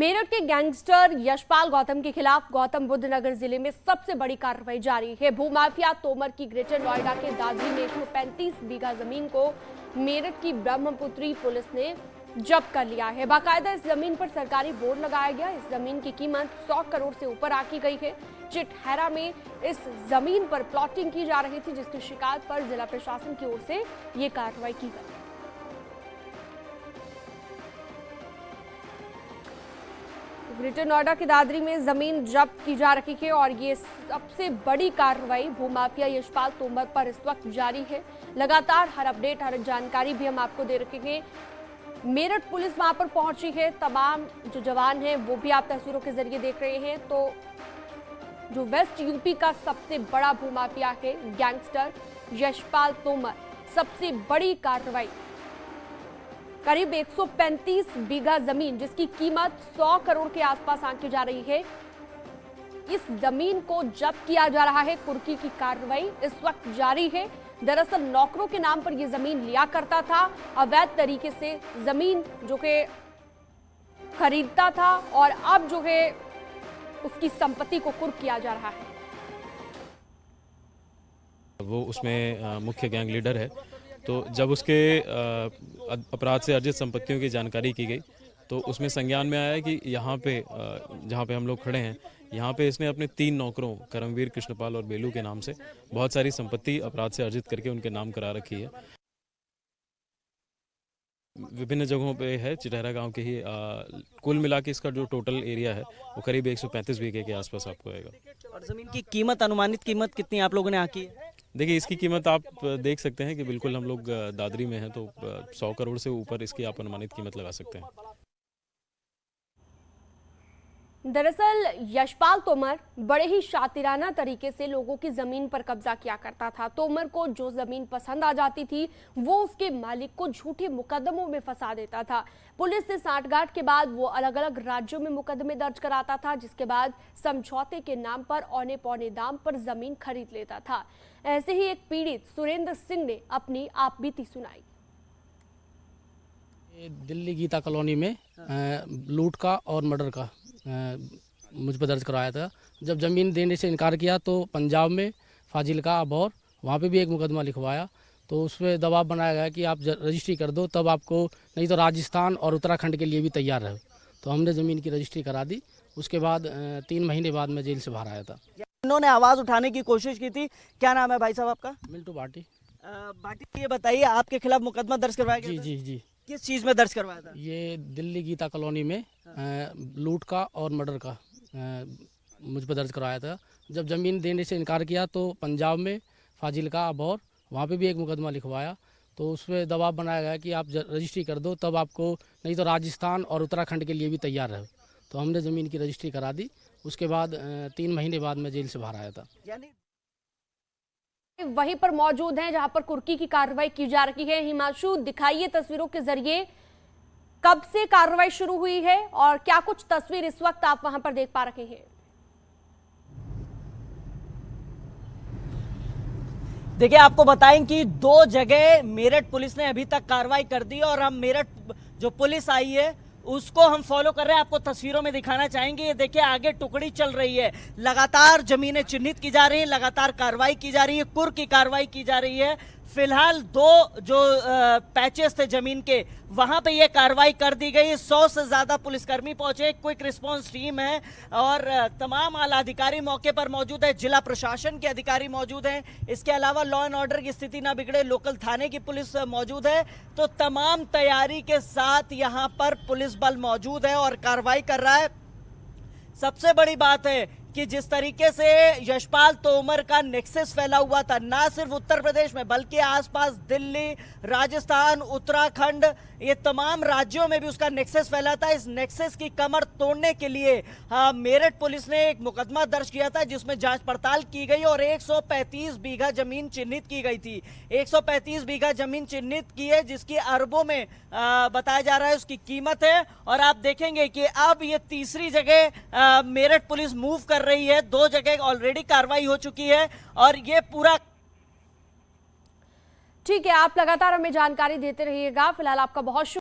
मेरठ के गैंगस्टर यशपाल गौतम के खिलाफ गौतम बुद्ध नगर जिले में सबसे बड़ी कार्रवाई जारी है। भूमाफिया तोमर की ग्रेटर नोएडा के दादरी में 135 बीघा जमीन को मेरठ की ब्रह्मपुत्री पुलिस ने जब्त कर लिया है। बाकायदा इस जमीन पर सरकारी बोर्ड लगाया गया। इस जमीन की कीमत 100 करोड़ से ऊपर आंकी गई है। चिटहरा में इस जमीन पर प्लॉटिंग की जा रही थी, जिसकी शिकायत पर जिला प्रशासन की ओर से ये कार्रवाई की गई। ग्रेटर नोएडा की दादरी में जमीन जब्त की जा रही है और ये सबसे बड़ी कार्रवाई भूमाफिया यशपाल तोमर पर इस वक्त जारी है। लगातार हर अपडेट, हर जानकारी भी हम आपको दे रखे हैं। मेरठ पुलिस वहां पर पहुंची है। तमाम जो जवान हैं वो भी आप तस्वीरों के जरिए देख रहे हैं। तो जो वेस्ट यूपी का सबसे बड़ा भूमाफिया है गैंगस्टर यशपाल तोमर, सबसे बड़ी कार्रवाई करीब 135 बीघा जमीन जिसकी कीमत 100 करोड़ के आसपास आंकी जा रही है, इस जमीन को जब्त किया जा रहा है। कुर्की की कार्रवाई इस वक्त जारी है। दरअसल नौकरों के नाम पर यह जमीन लिया करता था, अवैध तरीके से जमीन जो कि खरीदता था और अब जो है उसकी संपत्ति को कुर्क किया जा रहा है। वो उसमें मुख्य गैंग लीडर है। तो जब उसके अपराध से अर्जित संपत्तियों की जानकारी की गई तो उसमें संज्ञान में आया कि यहाँ पे जहाँ पे हम लोग खड़े हैं, यहाँ पे इसने अपने 3 नौकरों करमवीर, कृष्णपाल और बेलू के नाम से बहुत सारी संपत्ति अपराध से अर्जित करके उनके नाम करा रखी है। विभिन्न जगहों पे है, चिटहरा गांव के ही कुल मिला के इसका जो टोटल एरिया है वो करीब 135 बीघे के आसपास आपको आएगा। और जमीन की कीमत, अनुमानित कीमत कितनी आप लोगों ने आंकी है? देखिए, इसकी कीमत आप देख सकते हैं कि बिल्कुल हम लोग दादरी में हैं, तो 100 करोड़ से ऊपर इसकी आप अनुमानित कीमत लगा सकते हैं। दरअसल यशपाल तोमर बड़े ही शातिराना तरीके से लोगों की जमीन पर कब्जा किया करता था। तोमर को जो जमीन पसंद आ जाती थी वो उसके मालिक को झूठे मुकदमों में फंसा देता था। पुलिस से सांठगांठ के बाद वो अलग अलग राज्यों में मुकदमे दर्ज कराता था, जिसके बाद समझौते के नाम पर औने पौने दाम पर जमीन खरीद लेता था। ऐसे ही एक पीड़ित सुरेंद्र सिंह ने अपनी आपबीती सुनाई। दिल्ली गीता कॉलोनी में लूट का और मर्डर का मुझ पर दर्ज करवाया था। जब ज़मीन देने से इनकार किया तो पंजाब में फाजिलका, अबौर, वहाँ पे भी एक मुकदमा लिखवाया। तो उसमें दबाव बनाया गया कि आप रजिस्ट्री कर दो, तब आपको, नहीं तो राजस्थान और उत्तराखंड के लिए भी तैयार रहो। तो हमने ज़मीन की रजिस्ट्री करा दी। उसके बाद 3 महीने बाद मैं जेल से बाहर आया था। इन्होंने आवाज़ उठाने की कोशिश की थी। क्या नाम है भाई साहब आपका? मिंटू भाटी। भाटी, ये बताइए, आपके खिलाफ मुकदमा दर्ज करवाया गया? जी। किस चीज़ में दर्ज करवाया था? ये दिल्ली गीता कॉलोनी में लूट का और मर्डर का मुझ पर दर्ज करवाया था। जब ज़मीन देने से इनकार किया तो पंजाब में फाजिलका, अबौर, वहाँ पे भी एक मुकदमा लिखवाया। तो उसमें दबाव बनाया गया कि आप रजिस्ट्री कर दो, तब आपको, नहीं तो राजस्थान और उत्तराखंड के लिए भी तैयार रहो। तो हमने ज़मीन की रजिस्ट्री करा दी। उसके बाद 3 महीने बाद मैं जेल से बाहर आया था। वहीं पर मौजूद हैं जहां पर कुर्की की कार्रवाई की जा रही है। हिमांशु, दिखाइए तस्वीरों के जरिए कब से कार्रवाई शुरू हुई है और क्या कुछ तस्वीर इस वक्त आप वहां पर देख पा रहे हैं? देखिए, आपको बताएं कि 2 जगह मेरठ पुलिस ने अभी तक कार्रवाई कर दी और हम मेरठ जो पुलिस आई है उसको हम फॉलो कर रहे हैं। आपको तस्वीरों में दिखाना चाहेंगे। ये देखिए, आगे टुकड़ी चल रही है, लगातार जमीनें चिन्हित की जा रही हैं, लगातार कार्रवाई की जा रही है, कुर्क की कार्रवाई की जा रही है। फिलहाल 2 जो पैचेस थे जमीन के, वहां पे ये कार्रवाई कर दी गई। 100 से ज्यादा पुलिसकर्मी पहुंचे, क्विक रिस्पांस टीम है और तमाम आला अधिकारी मौके पर मौजूद है, जिला प्रशासन के अधिकारी मौजूद हैं। इसके अलावा लॉ एंड ऑर्डर की स्थिति ना बिगड़े, लोकल थाने की पुलिस मौजूद है। तो तमाम तैयारी के साथ यहां पर पुलिस बल मौजूद है और कार्रवाई कर रहा है। सबसे बड़ी बात है कि जिस तरीके से यशपाल तोमर का नेक्सस फैला हुआ था, ना सिर्फ उत्तर प्रदेश में बल्कि आसपास दिल्ली, राजस्थान, उत्तराखंड, ये तमाम राज्यों में भी उसका नेक्सस फैला था। इस नेक्सस की कमर तोड़ने के लिए मेरठ पुलिस ने एक मुकदमा दर्ज किया था, जिसमें जांच पड़ताल की गई और 135 बीघा जमीन चिन्हित की गई थी। 135 बीघा जमीन चिन्हित की है, जिसकी अरबों में बताया जा रहा है उसकी कीमत है। और आप देखेंगे कि अब ये तीसरी जगह मेरठ पुलिस मूव कर रही है। 2 जगह ऑलरेडी कार्रवाई हो चुकी है और ये पूरा ठीक है। आप लगातार हमें जानकारी देते रहिएगा। फिलहाल आपका बहुत